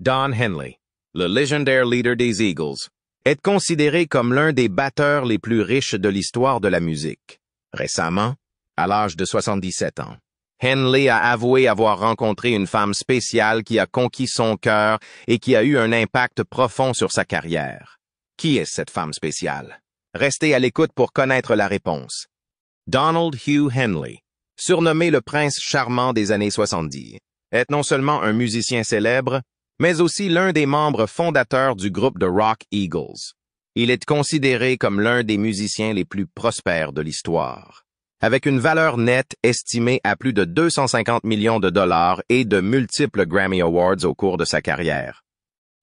Don Henley, le légendaire leader des Eagles, est considéré comme l'un des batteurs les plus riches de l'histoire de la musique. Récemment, à l'âge de 77 ans, Henley a avoué avoir rencontré une femme spéciale qui a conquis son cœur et qui a eu un impact profond sur sa carrière. Qui est cette femme spéciale? Restez à l'écoute pour connaître la réponse. Donald Hugh Henley, surnommé le prince charmant des années 70, est non seulement un musicien célèbre, mais aussi l'un des membres fondateurs du groupe de rock Eagles. Il est considéré comme l'un des musiciens les plus prospères de l'histoire, avec une valeur nette estimée à plus de 250 millions de dollars et de multiples Grammy Awards au cours de sa carrière.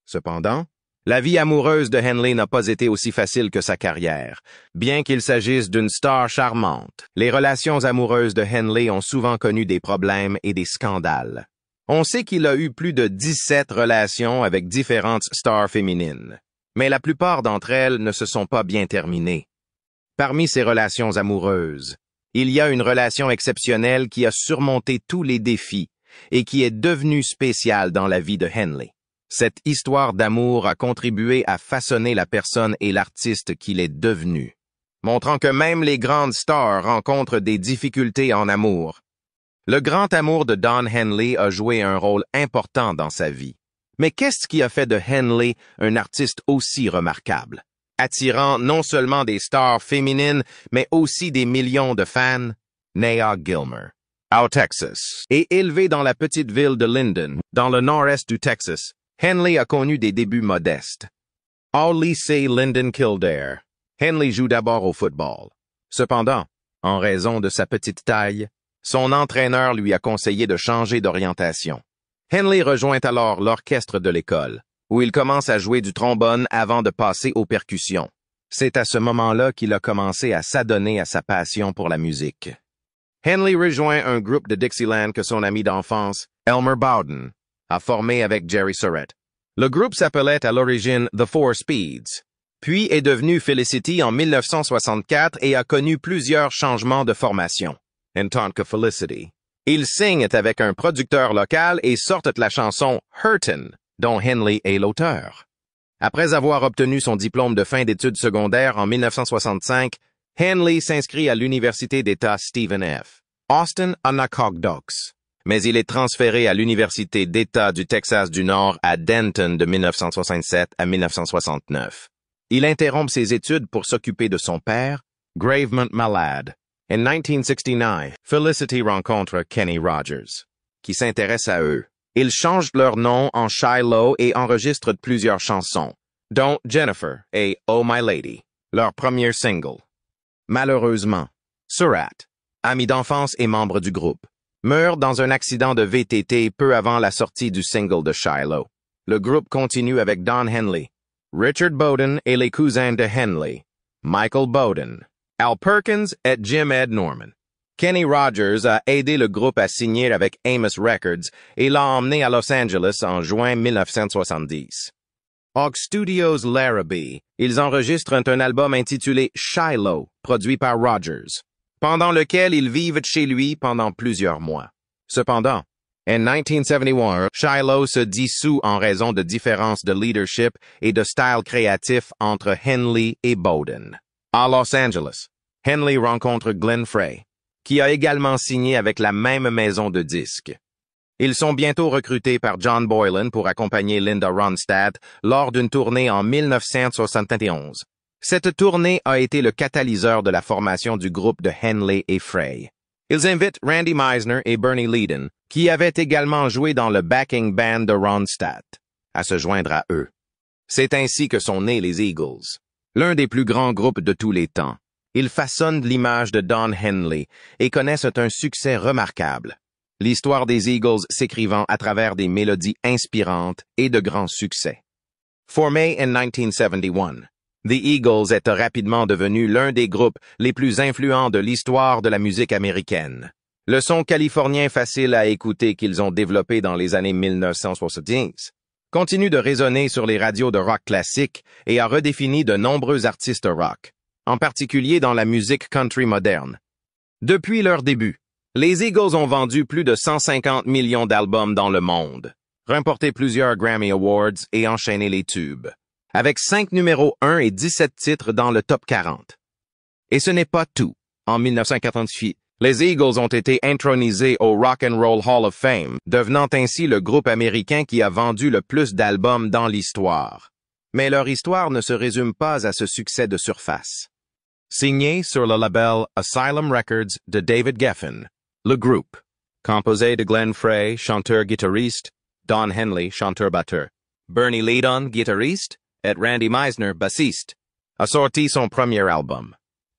Cependant, la vie amoureuse de Henley n'a pas été aussi facile que sa carrière. Bien qu'il s'agisse d'une star charmante, les relations amoureuses de Henley ont souvent connu des problèmes et des scandales. On sait qu'il a eu plus de 17 relations avec différentes stars féminines, mais la plupart d'entre elles ne se sont pas bien terminées. Parmi ces relations amoureuses, il y a une relation exceptionnelle qui a surmonté tous les défis et qui est devenue spéciale dans la vie de Henley. Cette histoire d'amour a contribué à façonner la personne et l'artiste qu'il est devenu, montrant que même les grandes stars rencontrent des difficultés en amour. Le grand amour de Don Henley a joué un rôle important dans sa vie. Mais qu'est-ce qui a fait de Henley un artiste aussi remarquable, attirant non seulement des stars féminines, mais aussi des millions de fans? Naya Gilmer, au Texas, et élevé dans la petite ville de Linden, dans le nord-est du Texas, Henley a connu des débuts modestes. Au lycée Linden Kildare, Henley joue d'abord au football. Cependant, en raison de sa petite taille, son entraîneur lui a conseillé de changer d'orientation. Henley rejoint alors l'orchestre de l'école, où il commence à jouer du trombone avant de passer aux percussions. C'est à ce moment-là qu'il a commencé à s'adonner à sa passion pour la musique. Henley rejoint un groupe de Dixieland que son ami d'enfance, Elmer Bowden, a formé avec Jerry Surrett. Le groupe s'appelait à l'origine The Four Speeds, puis est devenu Felicity en 1964 et a connu plusieurs changements de formation. En tant que Felicity, ils signent avec un producteur local et sortent la chanson Hurtin', dont Henley est l'auteur. Après avoir obtenu son diplôme de fin d'études secondaires en 1965, Henley s'inscrit à l'Université d'État Stephen F. Austin Anacogox, mais il est transféré à l'Université d'État du Texas du Nord à Denton de 1967 à 1969. Il interrompt ses études pour s'occuper de son père, gravement malade. En 1969, Felicity rencontre Kenny Rogers, qui s'intéresse à eux. Ils changent leur nom en Shiloh et enregistrent plusieurs chansons, dont Jennifer et Oh My Lady, leur premier single. Malheureusement, Surratt, ami d'enfance et membre du groupe, meurt dans un accident de VTT peu avant la sortie du single de Shiloh. Le groupe continue avec Don Henley, Richard Bowden et les cousins de Henley, Michael Bowden, Al Perkins et Jim Ed Norman. Kenny Rogers a aidé le groupe à signer avec Amos Records et l'a emmené à Los Angeles en juin 1970. Aux Studios Larrabee, ils enregistrent un album intitulé Shiloh, produit par Rogers, pendant lequel ils vivent chez lui pendant plusieurs mois. Cependant, en 1971, Shiloh se dissout en raison de différences de leadership et de style créatif entre Henley et Bowden. À Los Angeles, Henley rencontre Glenn Frey, qui a également signé avec la même maison de disques. Ils sont bientôt recrutés par John Boylan pour accompagner Linda Ronstadt lors d'une tournée en 1971. Cette tournée a été le catalyseur de la formation du groupe de Henley et Frey. Ils invitent Randy Meisner et Bernie Leadon, qui avaient également joué dans le backing band de Ronstadt, à se joindre à eux. C'est ainsi que sont nés les Eagles, l'un des plus grands groupes de tous les temps. Ils façonnent l'image de Don Henley et connaissent un succès remarquable. L'histoire des Eagles s'écrivant à travers des mélodies inspirantes et de grands succès. Formé en 1971, The Eagles est rapidement devenu l'un des groupes les plus influents de l'histoire de la musique américaine. Le son californien facile à écouter qu'ils ont développé dans les années 1970 continue de résonner sur les radios de rock classique et a redéfini de nombreux artistes rock, en particulier dans la musique country moderne. Depuis leur début, les Eagles ont vendu plus de 150 millions d'albums dans le monde, remporté plusieurs Grammy Awards et enchaîné les tubes, avec 5 numéros 1 et 17 titres dans le top 40. Et ce n'est pas tout. En 1948, les Eagles ont été intronisés au Rock and Roll Hall of Fame, devenant ainsi le groupe américain qui a vendu le plus d'albums dans l'histoire. Mais leur histoire ne se résume pas à ce succès de surface. Signé sur le label Asylum Records de David Geffen, le groupe, composé de Glenn Frey, chanteur-guitariste, Don Henley, chanteur-batteur, Bernie Leadon, guitariste, et Randy Meisner, bassiste, a sorti son premier album,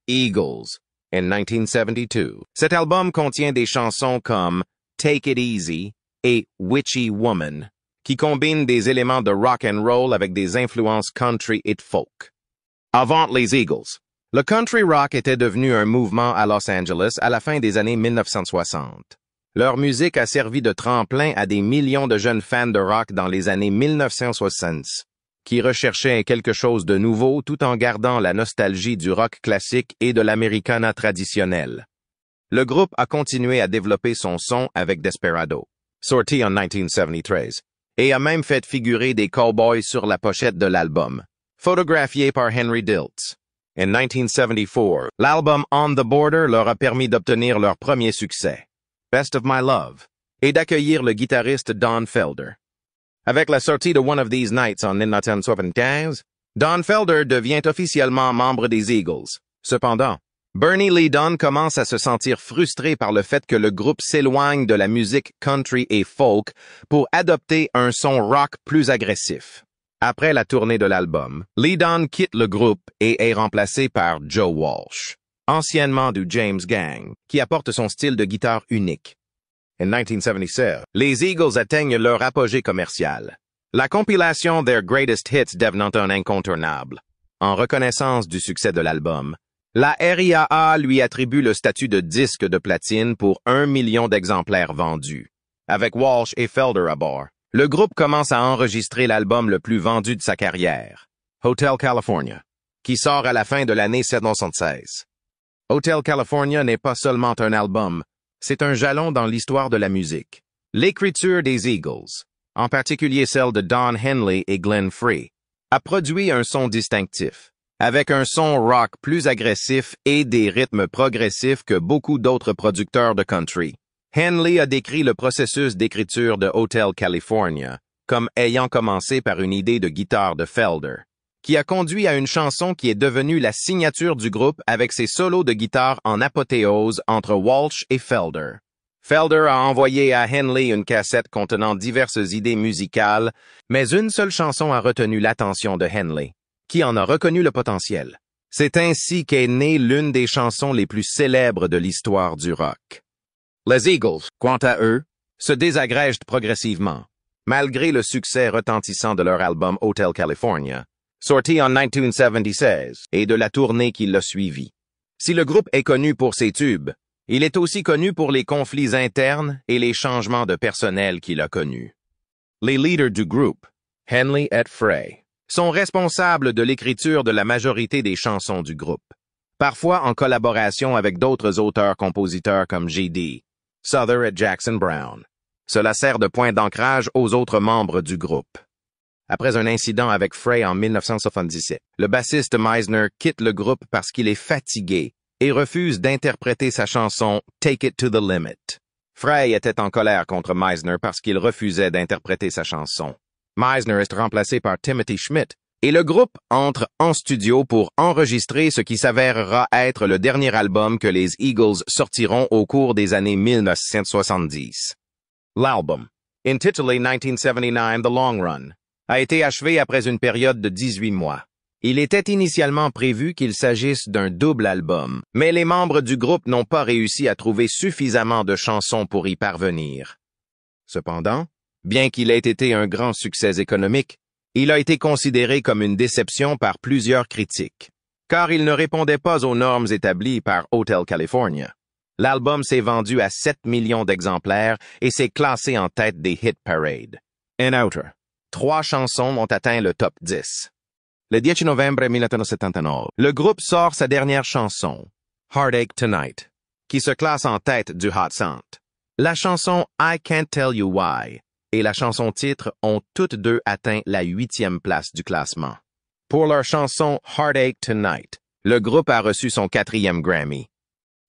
Eagles, en 1972. Cet album contient des chansons comme Take It Easy et Witchy Woman, qui combinent des éléments de rock and roll avec des influences country et folk. Avant les Eagles, le country rock était devenu un mouvement à Los Angeles à la fin des années 1960. Leur musique a servi de tremplin à des millions de jeunes fans de rock dans les années 1960, qui recherchaient quelque chose de nouveau tout en gardant la nostalgie du rock classique et de l'Americana traditionnelle. Le groupe a continué à développer son son avec Desperado, sorti en 1973, et a même fait figurer des cowboys sur la pochette de l'album, photographié par Henry Diltz. En 1974, l'album On the Border leur a permis d'obtenir leur premier succès, Best of My Love, et d'accueillir le guitariste Don Felder. Avec la sortie de One of These Nights en 1975, Don Felder devient officiellement membre des Eagles. Cependant, Bernie Leadon commence à se sentir frustré par le fait que le groupe s'éloigne de la musique country et folk pour adopter un son rock plus agressif. Après la tournée de l'album, Leadon quitte le groupe et est remplacé par Joe Walsh, anciennement du James Gang, qui apporte son style de guitare unique. En 1977, les Eagles atteignent leur apogée commercial, la compilation Their Greatest Hits devenant un incontournable. En reconnaissance du succès de l'album, la RIAA lui attribue le statut de disque de platine pour 1 million d'exemplaires vendus. Avec Walsh et Felder à bord, le groupe commence à enregistrer l'album le plus vendu de sa carrière, Hotel California, qui sort à la fin de l'année 1976. Hotel California n'est pas seulement un album, c'est un jalon dans l'histoire de la musique. L'écriture des Eagles, en particulier celle de Don Henley et Glenn Frey, a produit un son distinctif, avec un son rock plus agressif et des rythmes progressifs que beaucoup d'autres producteurs de country. Henley a décrit le processus d'écriture de Hotel California comme ayant commencé par une idée de guitare de Felder, qui a conduit à une chanson qui est devenue la signature du groupe avec ses solos de guitare en apothéose entre Walsh et Felder. Felder a envoyé à Henley une cassette contenant diverses idées musicales, mais une seule chanson a retenu l'attention de Henley, qui en a reconnu le potentiel. C'est ainsi qu'est née l'une des chansons les plus célèbres de l'histoire du rock. Les Eagles, quant à eux, se désagrègent progressivement, malgré le succès retentissant de leur album Hotel California, sorti en 1976, et de la tournée qui l'a suivi. Si le groupe est connu pour ses tubes, il est aussi connu pour les conflits internes et les changements de personnel qu'il a connus. Les leaders du groupe, Henley et Frey, sont responsables de l'écriture de la majorité des chansons du groupe, parfois en collaboration avec d'autres auteurs-compositeurs comme J.D. Souther et Jackson Browne. Cela sert de point d'ancrage aux autres membres du groupe. Après un incident avec Frey en 1977, le bassiste Meisner quitte le groupe parce qu'il est fatigué et refuse d'interpréter sa chanson Take It to the Limit. Frey était en colère contre Meisner parce qu'il refusait d'interpréter sa chanson. Meisner est remplacé par Timothy Schmidt et le groupe entre en studio pour enregistrer ce qui s'avérera être le dernier album que les Eagles sortiront au cours des années 1970. L'album, intitulé 1979 The Long Run, a été achevé après une période de 18 mois. Il était initialement prévu qu'il s'agisse d'un double album, mais les membres du groupe n'ont pas réussi à trouver suffisamment de chansons pour y parvenir. Cependant, bien qu'il ait été un grand succès économique, il a été considéré comme une déception par plusieurs critiques, car il ne répondait pas aux normes établies par Hotel California. L'album s'est vendu à 7 millions d'exemplaires et s'est classé en tête des hit parades. En outre, 3 chansons ont atteint le top 10. Le 10 novembre 1979, le groupe sort sa dernière chanson, Heartache Tonight, qui se classe en tête du Hot 100. La chanson I Can't Tell You Why et la chanson-titre ont toutes deux atteint la 8e place du classement. Pour leur chanson Heartache Tonight, le groupe a reçu son 4e Grammy.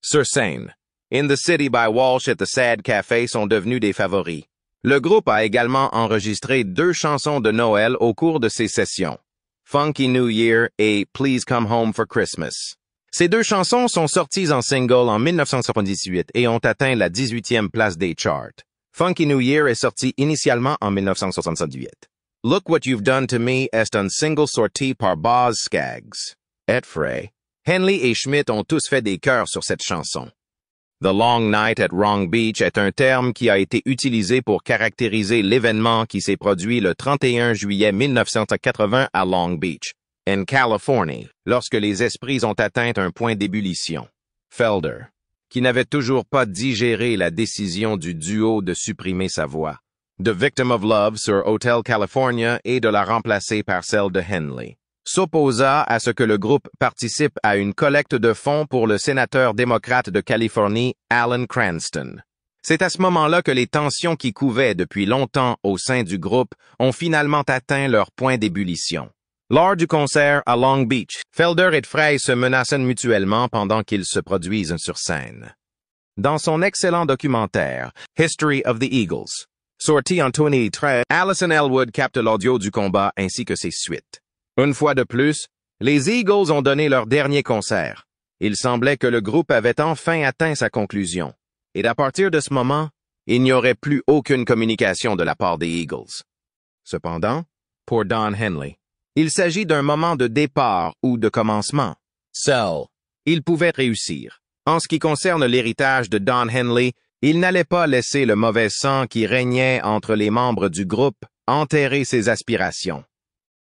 Sur scène, In the City by Walsh et The Sad Café sont devenus des favoris. Le groupe a également enregistré 2 chansons de Noël au cours de ces sessions, Funky New Year et Please Come Home for Christmas. Ces 2 chansons sont sorties en single en 1978 et ont atteint la 18e place des charts. Funky New Year est sorti initialement en 1978. Look What You've Done to Me est un single sorti par Boz Scaggs. Et Frey. Henley et Schmidt ont tous fait des chœurs sur cette chanson. The Long Night at Wrong Beach est un terme qui a été utilisé pour caractériser l'événement qui s'est produit le 31 juillet 1980 à Long Beach, en Californie, lorsque les esprits ont atteint un point d'ébullition. Felder, qui n'avait toujours pas digéré la décision du duo de supprimer sa voix, The Victim of Love sur Hotel California et de la remplacer par celle de Henley, s'opposa à ce que le groupe participe à une collecte de fonds pour le sénateur démocrate de Californie, Alan Cranston. C'est à ce moment-là que les tensions qui couvaient depuis longtemps au sein du groupe ont finalement atteint leur point d'ébullition. Lors du concert à Long Beach, Felder et Frey se menacent mutuellement pendant qu'ils se produisent sur scène. Dans son excellent documentaire, History of the Eagles, sorti en 2013, Alison Elwood capte l'audio du combat ainsi que ses suites. Une fois de plus, les Eagles ont donné leur dernier concert. Il semblait que le groupe avait enfin atteint sa conclusion. Et à partir de ce moment, il n'y aurait plus aucune communication de la part des Eagles. Cependant, pour Don Henley, il s'agit d'un moment de départ ou de commencement. Seul, il pouvait réussir. En ce qui concerne l'héritage de Don Henley, il n'allait pas laisser le mauvais sang qui régnait entre les membres du groupe enterrer ses aspirations.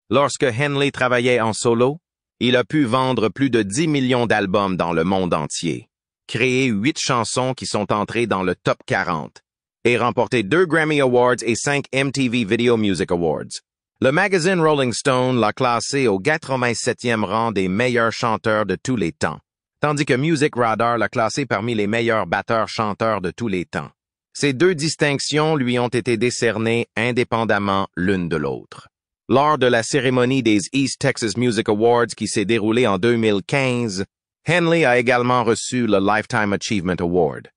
Lorsque Henley travaillait en solo, il a pu vendre plus de 10 millions d'albums dans le monde entier, créer 8 chansons qui sont entrées dans le top 40 et remporter 2 Grammy Awards et 5 MTV Video Music Awards. Le magazine Rolling Stone l'a classé au 87e rang des meilleurs chanteurs de tous les temps, tandis que Music Radar l'a classé parmi les meilleurs batteurs-chanteurs de tous les temps. Ces 2 distinctions lui ont été décernées indépendamment l'une de l'autre. Lors de la cérémonie des East Texas Music Awards qui s'est déroulée en 2015, Henley a également reçu le Lifetime Achievement Award.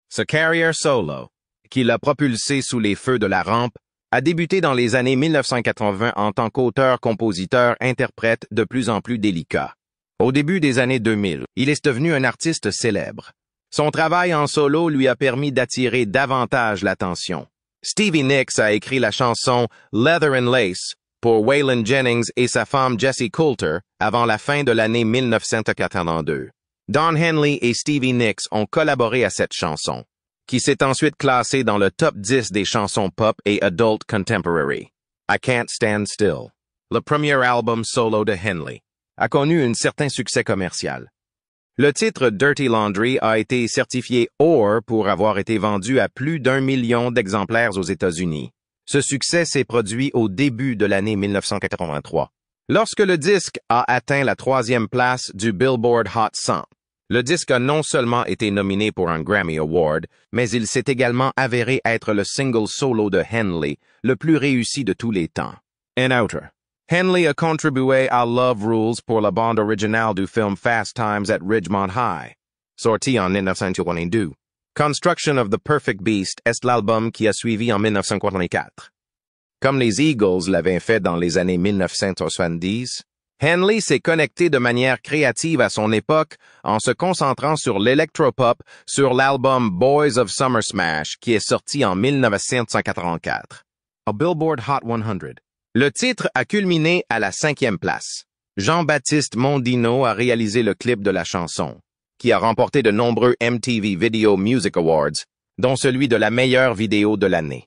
Sa carrière solo, qui l'a propulsé sous les feux de la rampe, a débuté dans les années 1980 en tant qu'auteur-compositeur-interprète de plus en plus délicat. Au début des années 2000, il est devenu un artiste célèbre. Son travail en solo lui a permis d'attirer davantage l'attention. Stevie Nicks a écrit la chanson Leather and Lace pour Waylon Jennings et sa femme Jessie Coulter avant la fin de l'année 1982. Don Henley et Stevie Nicks ont collaboré à cette chanson, qui s'est ensuite classée dans le top 10 des chansons pop et adult contemporary. I Can't Stand Still, le premier album solo de Henley, a connu un certain succès commercial. Le titre Dirty Laundry a été certifié Or pour avoir été vendu à plus d'1 million d'exemplaires aux États-Unis. Ce succès s'est produit au début de l'année 1983, lorsque le disque a atteint la 3e place du Billboard Hot 100. Le disque a non seulement été nominé pour un Grammy Award, mais il s'est également avéré être le single solo de Henley, le plus réussi de tous les temps. En outre, Henley a contribué à Love Rules pour la bande originale du film Fast Times at Ridgemont High, sorti en 1982. Construction of the Perfect Beast est l'album qui a suivi en 1984. Comme les Eagles l'avaient fait dans les années 1970, Henley s'est connecté de manière créative à son époque en se concentrant sur l'électropop sur l'album Boys of Summer Smash qui est sorti en 1984. A Billboard Hot 100. Le titre a culminé à la 5e place. Jean-Baptiste Mondino a réalisé le clip de la chanson, qui a remporté de nombreux MTV Video Music Awards, dont celui de la meilleure vidéo de l'année.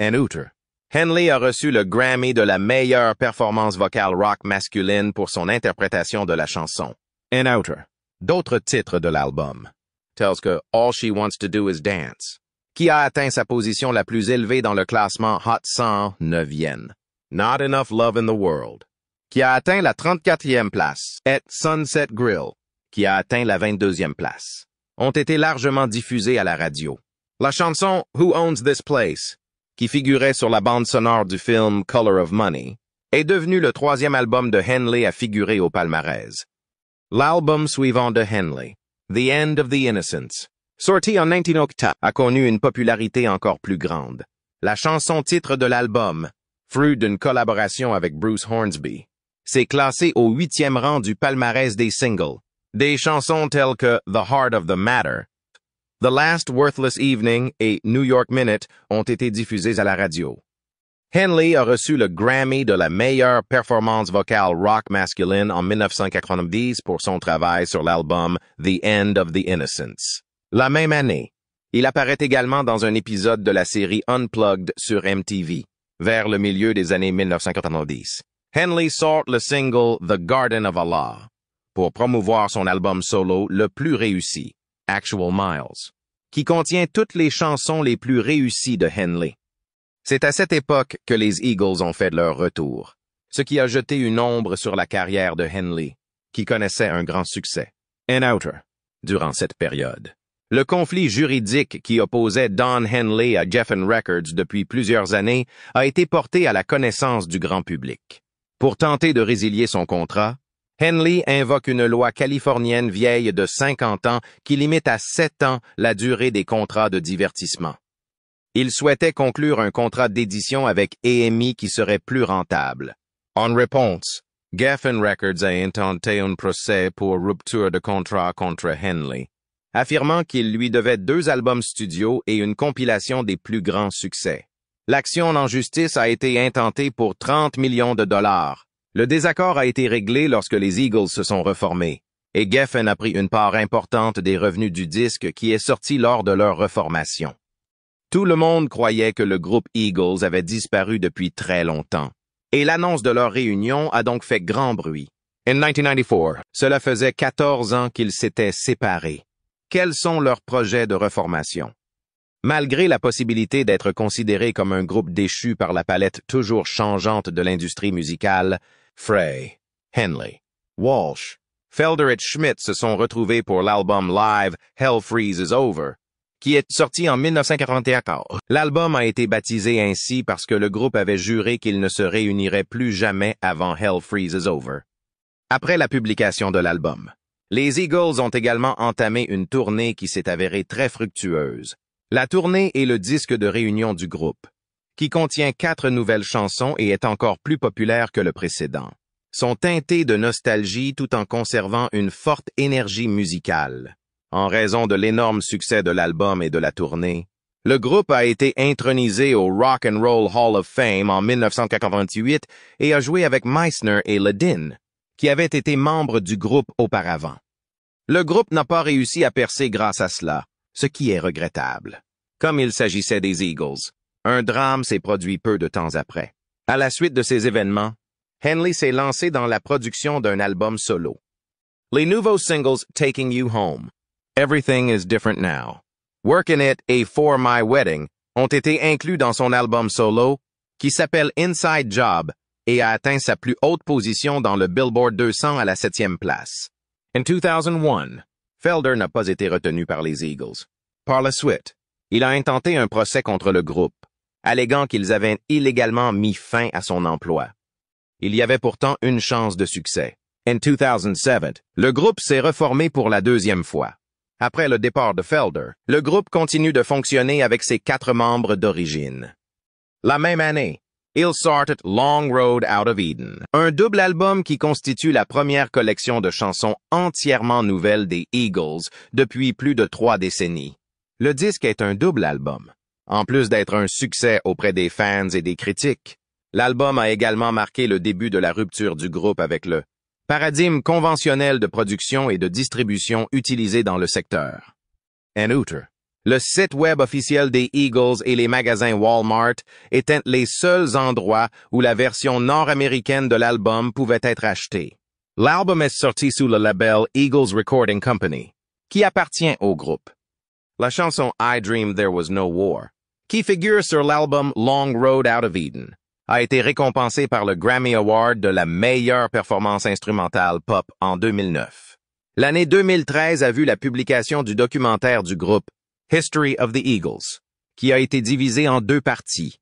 En outre, Henley a reçu le Grammy de la meilleure performance vocale rock masculine pour son interprétation de la chanson. En outre, d'autres titres de l'album, tels que All She Wants to Do Is Dance, qui a atteint sa position la plus élevée dans le classement Hot 100 9e. Not Enough Love in the World, qui a atteint la 34e place, et Sunset Grill, qui a atteint la 22e place, ont été largement diffusés à la radio. La chanson Who Owns This Place, qui figurait sur la bande sonore du film Color of Money, est devenu le troisième album de Henley à figurer au palmarès. L'album suivant de Henley, The End of the Innocents, sorti en 1980, a connu une popularité encore plus grande. La chanson-titre de l'album, fruit d'une collaboration avec Bruce Hornsby, s'est classée au 8e rang du palmarès des singles. Des chansons telles que The Heart of the Matter, The Last Worthless Evening et New York Minute ont été diffusées à la radio. Henley a reçu le Grammy de la meilleure performance vocale rock masculine en 1990 pour son travail sur l'album The End of the Innocents. La même année, il apparaît également dans un épisode de la série Unplugged sur MTV, vers le milieu des années 1990. Henley sort le single The Garden of Allah pour promouvoir son album solo le plus réussi, Actual Miles, qui contient toutes les chansons les plus réussies de Henley. C'est à cette époque que les Eagles ont fait leur retour, ce qui a jeté une ombre sur la carrière de Henley, qui connaissait un grand succès. And Outer, durant cette période. Le conflit juridique qui opposait Don Henley à Geffen Records depuis plusieurs années a été porté à la connaissance du grand public. Pour tenter de résilier son contrat, Henley invoque une loi californienne vieille de 50 ans qui limite à 7 ans la durée des contrats de divertissement. Il souhaitait conclure un contrat d'édition avec EMI qui serait plus rentable. En réponse, Geffen Records a intenté un procès pour rupture de contrat contre Henley, affirmant qu'il lui devait 2 albums studio et une compilation des plus grands succès. L'action en justice a été intentée pour 30 millions de dollars. Le désaccord a été réglé lorsque les Eagles se sont reformés, et Geffen a pris une part importante des revenus du disque qui est sorti lors de leur reformation. Tout le monde croyait que le groupe Eagles avait disparu depuis très longtemps, et l'annonce de leur réunion a donc fait grand bruit. En 1994, cela faisait 14 ans qu'ils s'étaient séparés. Quels sont leurs projets de reformation? Malgré la possibilité d'être considérés comme un groupe déchu par la palette toujours changeante de l'industrie musicale, Frey, Henley, Walsh, Felder et Schmidt se sont retrouvés pour l'album live Hell Freezes Over, qui est sorti en 1981. L'album a été baptisé ainsi parce que le groupe avait juré qu'il ne se réunirait plus jamais avant Hell Freezes Over. Après la publication de l'album, les Eagles ont également entamé une tournée qui s'est avérée très fructueuse. La tournée est le disque de réunion du groupe, qui contient 4 nouvelles chansons et est encore plus populaire que le précédent. Sont teintés de nostalgie tout en conservant une forte énergie musicale. En raison de l'énorme succès de l'album et de la tournée, le groupe a été intronisé au Rock and Roll Hall of Fame en 1988 et a joué avec Meissner et Ledin, qui avaient été membres du groupe auparavant. Le groupe n'a pas réussi à percer grâce à cela, ce qui est regrettable. Comme il s'agissait des Eagles, un drame s'est produit peu de temps après. À la suite de ces événements, Henley s'est lancé dans la production d'un album solo. Les nouveaux singles Taking You Home, Everything is Different Now, Workin' It et For My Wedding ont été inclus dans son album solo qui s'appelle Inside Job et a atteint sa plus haute position dans le Billboard 200 à la 7e place. En 2001, Felder n'a pas été retenu par les Eagles. Par la suite, il a intenté un procès contre le groupe, alléguant qu'ils avaient illégalement mis fin à son emploi. Il y avait pourtant une chance de succès. En 2007, le groupe s'est reformé pour la 2e fois. Après le départ de Felder, le groupe continue de fonctionner avec ses 4 membres d'origine. La même année, ils sortent Long Road Out of Eden, un double album qui constitue la première collection de chansons entièrement nouvelles des Eagles depuis plus de 3 décennies. Le disque est un double album. En plus d'être un succès auprès des fans et des critiques, l'album a également marqué le début de la rupture du groupe avec le paradigme conventionnel de production et de distribution utilisé dans le secteur. En outre, le site web officiel des Eagles et les magasins Walmart étaient les seuls endroits où la version nord-américaine de l'album pouvait être achetée. L'album est sorti sous le label Eagles Recording Company, qui appartient au groupe. La chanson I Dreamed There Was No War, qui figure sur l'album Long Road Out of Eden, a été récompensée par le Grammy Award de la meilleure performance instrumentale pop en 2009. L'année 2013 a vu la publication du documentaire du groupe History of the Eagles, qui a été divisé en 2 parties.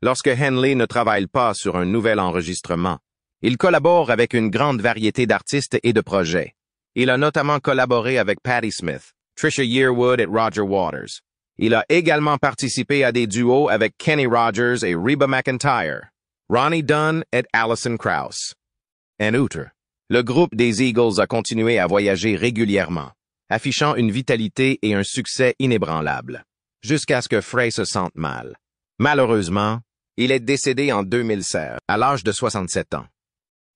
lorsque Henley ne travaille pas sur un nouvel enregistrement. Il collabore avec une grande variété d'artistes et de projets. Il a notamment collaboré avec Patti Smith, Trisha Yearwood et Roger Waters. Il a également participé à des duos avec Kenny Rogers et Reba McEntire, Ronnie Dunn et Alison Krauss. En outre, le groupe des Eagles a continué à voyager régulièrement, affichant une vitalité et un succès inébranlables, jusqu'à ce que Frey se sente mal. Malheureusement, il est décédé en 2016, à l'âge de 67 ans.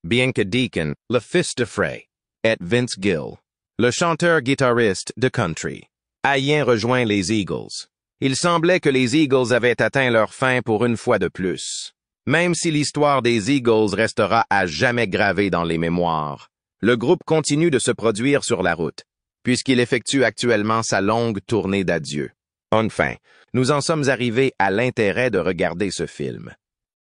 Bien que Deacon, le fils de Frey, et Vince Gill, le chanteur-guitariste de country, ayant rejoint les Eagles, il semblait que les Eagles avaient atteint leur fin pour une fois de plus. Même si l'histoire des Eagles restera à jamais gravée dans les mémoires, le groupe continue de se produire sur la route, puisqu'il effectue actuellement sa longue tournée d'adieu. Enfin, nous en sommes arrivés à l'intérêt de regarder ce film.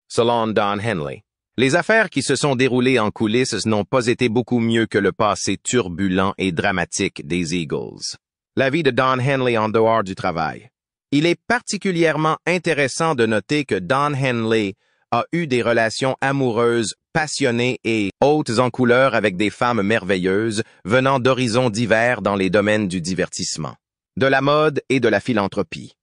Selon Don Henley, les affaires qui se sont déroulées en coulisses n'ont pas été beaucoup mieux que le passé turbulent et dramatique des Eagles. La vie de Don Henley en dehors du travail. Il est particulièrement intéressant de noter que Don Henley a eu des relations amoureuses, passionnées et hautes en couleur avec des femmes merveilleuses venant d'horizons divers dans les domaines du divertissement, de la mode et de la philanthropie.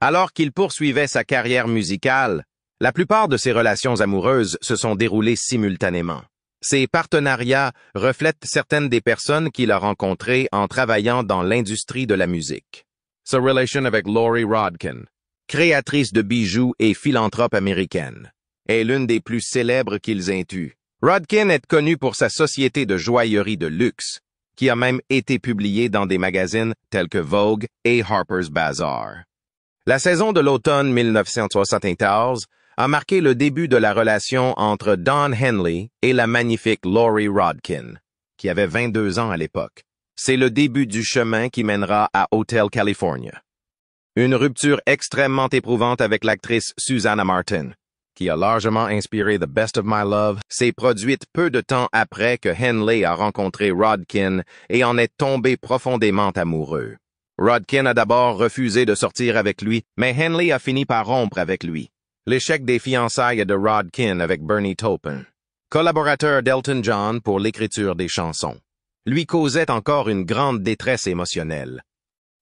Alors qu'il poursuivait sa carrière musicale, la plupart de ses relations amoureuses se sont déroulées simultanément. Ces partenariats reflètent certaines des personnes qu'il a rencontrées en travaillant dans l'industrie de la musique. Sa relation avec Lori Rodkin, créatrice de bijoux et philanthrope américaine, est l'une des plus célèbres qu'ils aient eues. Rodkin est connu pour sa société de joaillerie de luxe, qui a même été publiée dans des magazines tels que Vogue et Harper's Bazaar. La saison de l'automne 1974 a marqué le début de la relation entre Don Henley et la magnifique Lori Rodkin, qui avait 22 ans à l'époque. C'est le début du chemin qui mènera à Hotel California. Une rupture extrêmement éprouvante avec l'actrice Susanna Martin, qui a largement inspiré The Best of My Love, s'est produite peu de temps après que Henley a rencontré Rodkin et en est tombé profondément amoureux. Rodkin a d'abord refusé de sortir avec lui, mais Henley a fini par rompre avec lui. L'échec des fiançailles de Rodkin avec Bernie Taupin, collaborateur d'Elton John pour l'écriture des chansons, lui causait encore une grande détresse émotionnelle.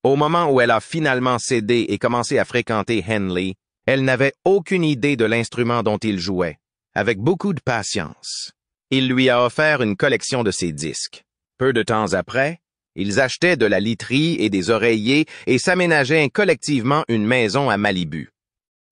Au moment où elle a finalement cédé et commencé à fréquenter Henley, elle n'avait aucune idée de l'instrument dont il jouait. Avec beaucoup de patience, il lui a offert une collection de ses disques. Peu de temps après, ils achetaient de la literie et des oreillers et s'aménageaient collectivement une maison à Malibu.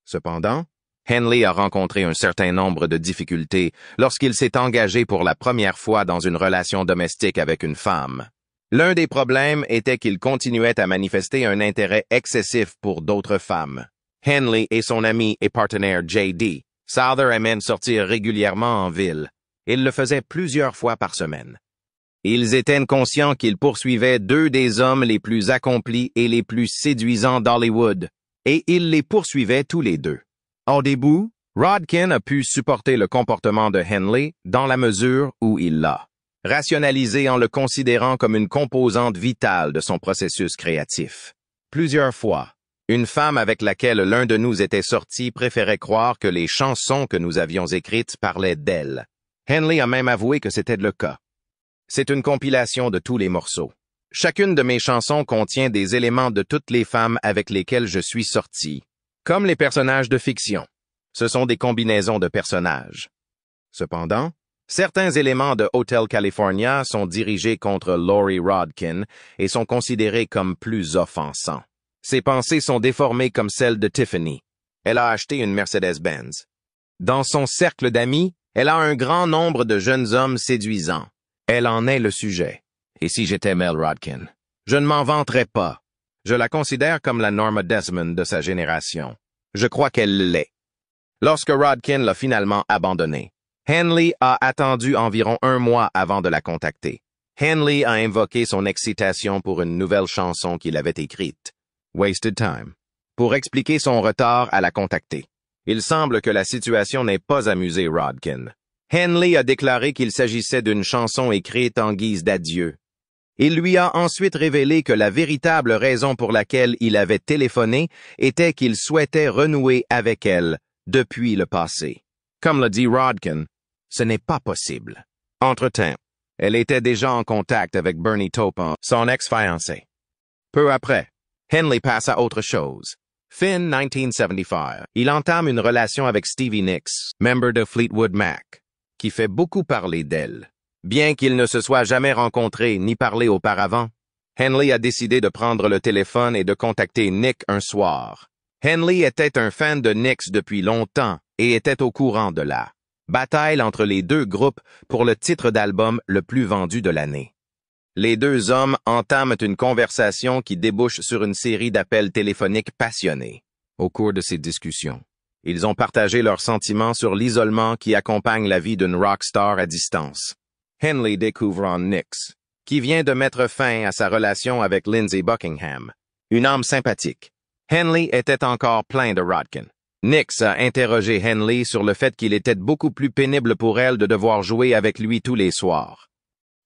Cependant, Henley a rencontré un certain nombre de difficultés lorsqu'il s'est engagé pour la première fois dans une relation domestique avec une femme. L'un des problèmes était qu'il continuait à manifester un intérêt excessif pour d'autres femmes. Henley et son ami et partenaire J.D. Souther aimaient sortir régulièrement en ville. Ils le faisaient plusieurs fois par semaine. Ils étaient conscients qu'ils poursuivaient deux des hommes les plus accomplis et les plus séduisants d'Hollywood, et ils les poursuivaient tous les deux. Au début, Rodkin a pu supporter le comportement de Henley dans la mesure où il l'a rationalisé en le considérant comme une composante vitale de son processus créatif. Plusieurs fois, une femme avec laquelle l'un de nous était sorti préférait croire que les chansons que nous avions écrites parlaient d'elle. Henley a même avoué que c'était le cas. C'est une compilation de tous les morceaux. Chacune de mes chansons contient des éléments de toutes les femmes avec lesquelles je suis sorti, comme les personnages de fiction. Ce sont des combinaisons de personnages. Cependant, certains éléments de Hotel California sont dirigés contre Lori Rodkin et sont considérés comme plus offensants. Ses pensées sont déformées comme celles de Tiffany. Elle a acheté une Mercedes-Benz. Dans son cercle d'amis, elle a un grand nombre de jeunes hommes séduisants. Elle en est le sujet. Et si j'étais Mel Rodkin, je ne m'en vanterais pas. Je la considère comme la Norma Desmond de sa génération. Je crois qu'elle l'est. Lorsque Rodkin l'a finalement abandonnée, Henley a attendu environ 1 mois avant de la contacter. Henley a invoqué son excitation pour une nouvelle chanson qu'il avait écrite, Wasted Time, pour expliquer son retard à la contacter. Il semble que la situation n'ait pas amusé Rodkin. Henley a déclaré qu'il s'agissait d'une chanson écrite en guise d'adieu. Il lui a ensuite révélé que la véritable raison pour laquelle il avait téléphoné était qu'il souhaitait renouer avec elle, depuis le passé. Comme l'a dit Rodkin, ce n'est pas possible. Entre-temps, elle était déjà en contact avec Bernie Taupin, son ex-fiancé. Peu après, Henley passe à autre chose. Fin 1975, il entame une relation avec Stevie Nicks, membre de Fleetwood Mac, qui fait beaucoup parler d'elle. Bien qu'ils ne se soient jamais rencontrés ni parlé auparavant, Henley a décidé de prendre le téléphone et de contacter Nick un soir. Henley était un fan de Nicks depuis longtemps et était au courant de la bataille entre les deux groupes pour le titre d'album le plus vendu de l'année. Les deux hommes entament une conversation qui débouche sur une série d'appels téléphoniques passionnés. Au cours de ces discussions, ils ont partagé leurs sentiments sur l'isolement qui accompagne la vie d'une rockstar à distance. Henley découvre en Nicks, qui vient de mettre fin à sa relation avec Lindsey Buckingham, une âme sympathique. Henley était encore plein de Rodkin. Nicks a interrogé Henley sur le fait qu'il était beaucoup plus pénible pour elle de devoir jouer avec lui tous les soirs.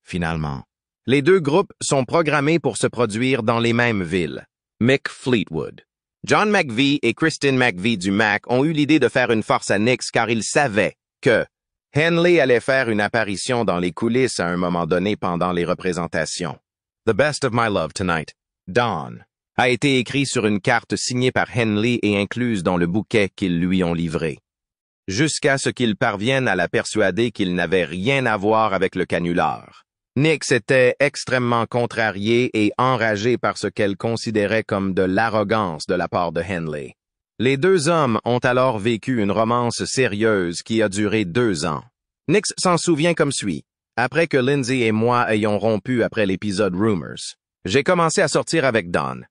Finalement, les deux groupes sont programmés pour se produire dans les mêmes villes. Mick Fleetwood. John McVie et Kristen McVie du Mac ont eu l'idée de faire une farce à Nicks car ils savaient que Henley allait faire une apparition dans les coulisses à un moment donné pendant les représentations. The Best of My Love Tonight, Dawn, a été écrit sur une carte signée par Henley et incluse dans le bouquet qu'ils lui ont livré. Jusqu'à ce qu'ils parviennent à la persuader qu'il n'avait rien à voir avec le canular. Nicks était extrêmement contrariée et enragée par ce qu'elle considérait comme de l'arrogance de la part de Henley. Les deux hommes ont alors vécu une romance sérieuse qui a duré 2 ans. Nicks s'en souvient comme suit. Après que Lindsey et moi ayons rompu après l'épisode Rumors, j'ai commencé à sortir avec Don.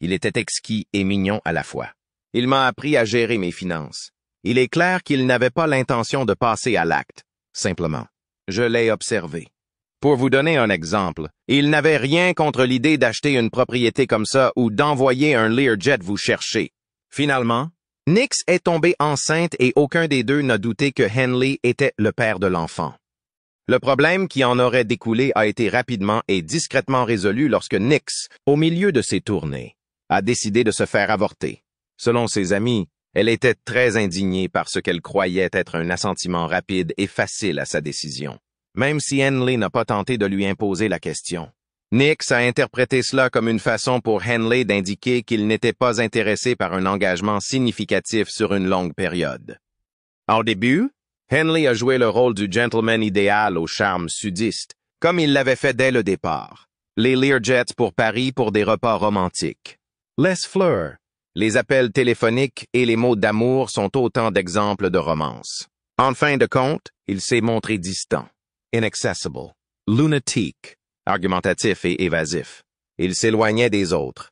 Il était exquis et mignon à la fois. Il m'a appris à gérer mes finances. Il est clair qu'il n'avait pas l'intention de passer à l'acte. Simplement, je l'ai observé. Pour vous donner un exemple, il n'avait rien contre l'idée d'acheter une propriété comme ça ou d'envoyer un Learjet vous chercher. Finalement, Nicks est tombée enceinte et aucun des deux n'a douté que Henley était le père de l'enfant. Le problème qui en aurait découlé a été rapidement et discrètement résolu lorsque Nicks, au milieu de ses tournées, a décidé de se faire avorter. Selon ses amis, elle était très indignée par ce qu'elle croyait être un assentiment rapide et facile à sa décision, même si Henley n'a pas tenté de lui imposer la question. Nicks a interprété cela comme une façon pour Henley d'indiquer qu'il n'était pas intéressé par un engagement significatif sur une longue période. Au début, Henley a joué le rôle du gentleman idéal au charme sudiste, comme il l'avait fait dès le départ. Les Learjets pour Paris pour des repas romantiques. Les fleurs, les appels téléphoniques et les mots d'amour sont autant d'exemples de romance. En fin de compte, il s'est montré distant, inaccessible, lunatique, argumentatif et évasif. Il s'éloignait des autres.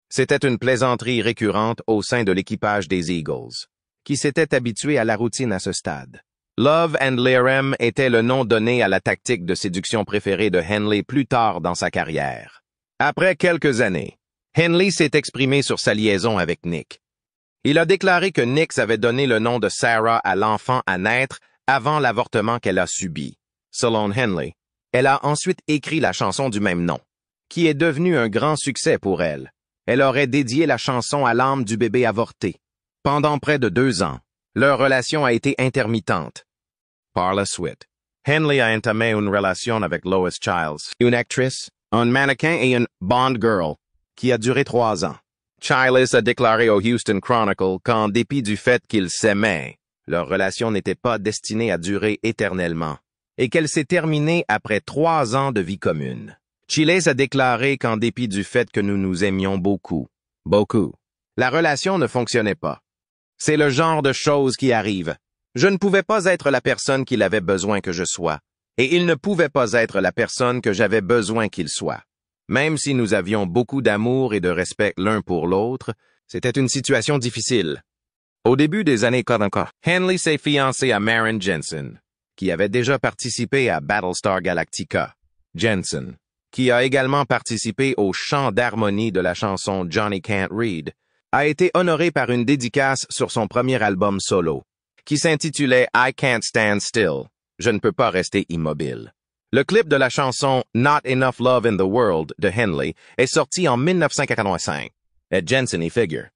C'était une plaisanterie récurrente au sein de l'équipage des Eagles, qui s'était habitué à la routine à ce stade. Love and Learem était le nom donné à la tactique de séduction préférée de Henley plus tard dans sa carrière. Après quelques années, Henley s'est exprimé sur sa liaison avec Nick. Il a déclaré que Nicks avait donné le nom de Sarah à l'enfant à naître avant l'avortement qu'elle a subi. Selon Henley, elle a ensuite écrit la chanson du même nom, qui est devenue un grand succès pour elle. Elle aurait dédié la chanson à l'âme du bébé avorté. Pendant près de 2 ans, leur relation a été intermittente. Par la suite, Henley a entamé une relation avec Lois Childs, une actrice, un mannequin et une Bond girl, qui a duré 3 ans. Childs a déclaré au Houston Chronicle qu'en dépit du fait qu'ils s'aimaient, leur relation n'était pas destinée à durer éternellement, et qu'elle s'est terminée après 3 ans de vie commune. Childs a déclaré qu'en dépit du fait que nous nous aimions beaucoup, la relation ne fonctionnait pas. C'est le genre de choses qui arrivent. Je ne pouvais pas être la personne qu'il avait besoin que je sois, et il ne pouvait pas être la personne que j'avais besoin qu'il soit. Même si nous avions beaucoup d'amour et de respect l'un pour l'autre, c'était une situation difficile. Au début des années 40, Henley s'est fiancé à Maren Jensen, qui avait déjà participé à Battlestar Galactica. Jensen, qui a également participé au chant d'harmonie de la chanson Johnny Can't Read, a été honoré par une dédicace sur son premier album solo, qui s'intitulait I Can't Stand Still, Je ne peux pas rester immobile. Le clip de la chanson Not Enough Love in the World de Henley est sorti en 1985, et Jensen y figure.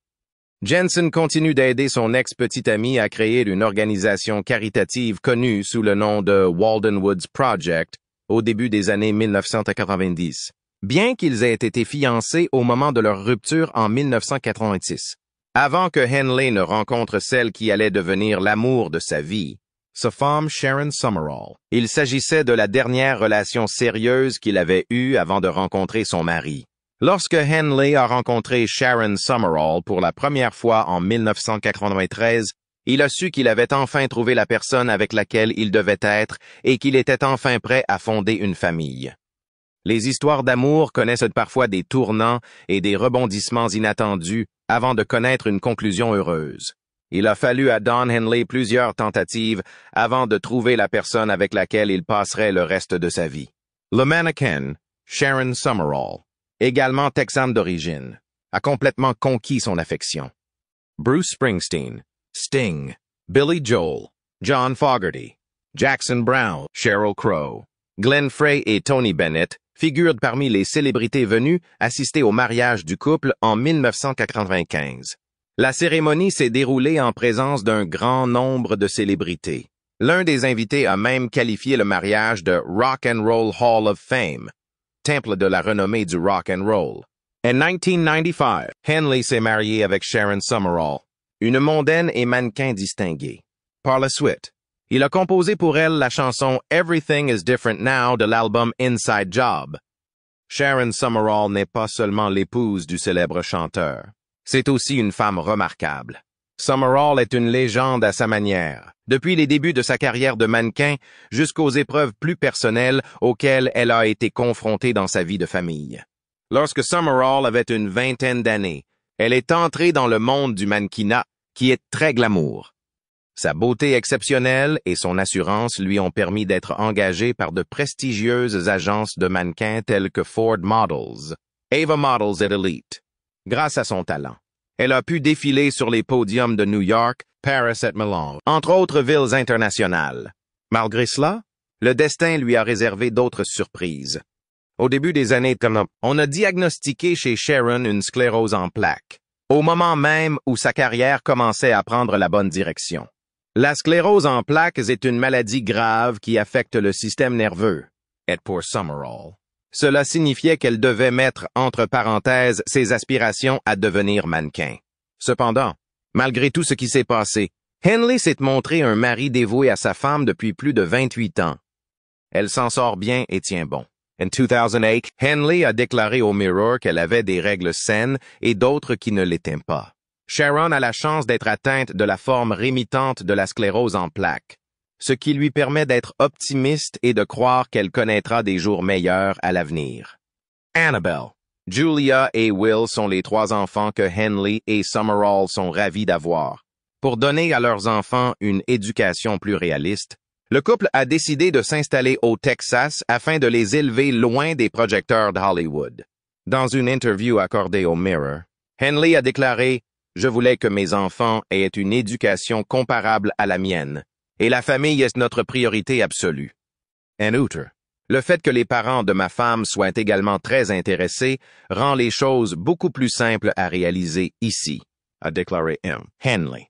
Jensen continue d'aider son ex-petit ami à créer une organisation caritative connue sous le nom de Walden Woods Project au début des années 1990, bien qu'ils aient été fiancés au moment de leur rupture en 1986. Avant que Henley ne rencontre celle qui allait devenir l'amour de sa vie, sa femme Sharon Summerall. Il s'agissait de la dernière relation sérieuse qu'il avait eue avant de rencontrer son mari. Lorsque Henley a rencontré Sharon Summerall pour la première fois en 1993, il a su qu'il avait enfin trouvé la personne avec laquelle il devait être et qu'il était enfin prêt à fonder une famille. Les histoires d'amour connaissent parfois des tournants et des rebondissements inattendus avant de connaître une conclusion heureuse. Il a fallu à Don Henley plusieurs tentatives avant de trouver la personne avec laquelle il passerait le reste de sa vie. Le mannequin, Sharon Summerall, également texane d'origine, a complètement conquis son affection. Bruce Springsteen, Sting, Billy Joel, John Fogerty, Jackson Browne, Sheryl Crow, Glenn Frey et Tony Bennett figurent parmi les célébrités venues assister au mariage du couple en 1995. La cérémonie s'est déroulée en présence d'un grand nombre de célébrités. L'un des invités a même qualifié le mariage de Rock and Roll Hall of Fame, temple de la renommée du rock and roll. En 1995, Henley s'est marié avec Sharon Summerall, une mondaine et mannequin distinguée. Par la suite, il a composé pour elle la chanson Everything is Different Now de l'album Inside Job. Sharon Summerall n'est pas seulement l'épouse du célèbre chanteur. C'est aussi une femme remarquable. Summerall est une légende à sa manière, depuis les débuts de sa carrière de mannequin jusqu'aux épreuves plus personnelles auxquelles elle a été confrontée dans sa vie de famille. Lorsque Summerall avait une vingtaine d'années, elle est entrée dans le monde du mannequinat, qui est très glamour. Sa beauté exceptionnelle et son assurance lui ont permis d'être engagée par de prestigieuses agences de mannequins telles que Ford Models, Ava Models et Elite. Grâce à son talent, elle a pu défiler sur les podiums de New York, Paris et Milan, entre autres villes internationales. Malgré cela, le destin lui a réservé d'autres surprises. Au début des années 90, on a diagnostiqué chez Sharon une sclérose en plaques, au moment même où sa carrière commençait à prendre la bonne direction. La sclérose en plaques est une maladie grave qui affecte le système nerveux. Et pour Summerall, cela signifiait qu'elle devait mettre entre parenthèses ses aspirations à devenir mannequin. Cependant, malgré tout ce qui s'est passé, Henley s'est montré un mari dévoué à sa femme depuis plus de 28 ans. Elle s'en sort bien et tient bon. En 2008, Henley a déclaré au Mirror qu'elle avait des règles saines et d'autres qui ne l'étaient pas. Sharon a la chance d'être atteinte de la forme rémitante de la sclérose en plaques, ce qui lui permet d'être optimiste et de croire qu'elle connaîtra des jours meilleurs à l'avenir. Annabelle, Julia et Will sont les 3 enfants que Henley et Summerall sont ravis d'avoir. Pour donner à leurs enfants une éducation plus réaliste, le couple a décidé de s'installer au Texas afin de les élever loin des projecteurs de Hollywood. Dans une interview accordée au Mirror, Henley a déclaré « Je voulais que mes enfants aient une éducation comparable à la mienne, et la famille est notre priorité absolue. » En outre, le fait que les parents de ma femme soient également très intéressés rend les choses beaucoup plus simples à réaliser ici, a déclaré Henley.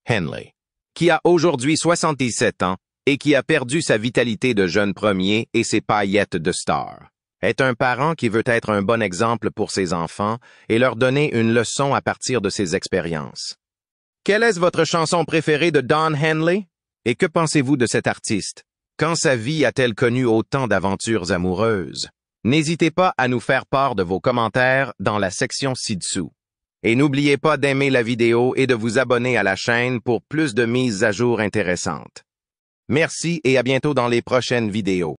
Henley, qui a aujourd'hui 77 ans et qui a perdu sa vitalité de jeune premier et ses paillettes de star, est un parent qui veut être un bon exemple pour ses enfants et leur donner une leçon à partir de ses expériences. Quelle est votre chanson préférée de Don Henley? Et que pensez-vous de cet artiste? Quand sa vie a-t-elle connu autant d'aventures amoureuses? N'hésitez pas à nous faire part de vos commentaires dans la section ci-dessous. Et n'oubliez pas d'aimer la vidéo et de vous abonner à la chaîne pour plus de mises à jour intéressantes. Merci et à bientôt dans les prochaines vidéos.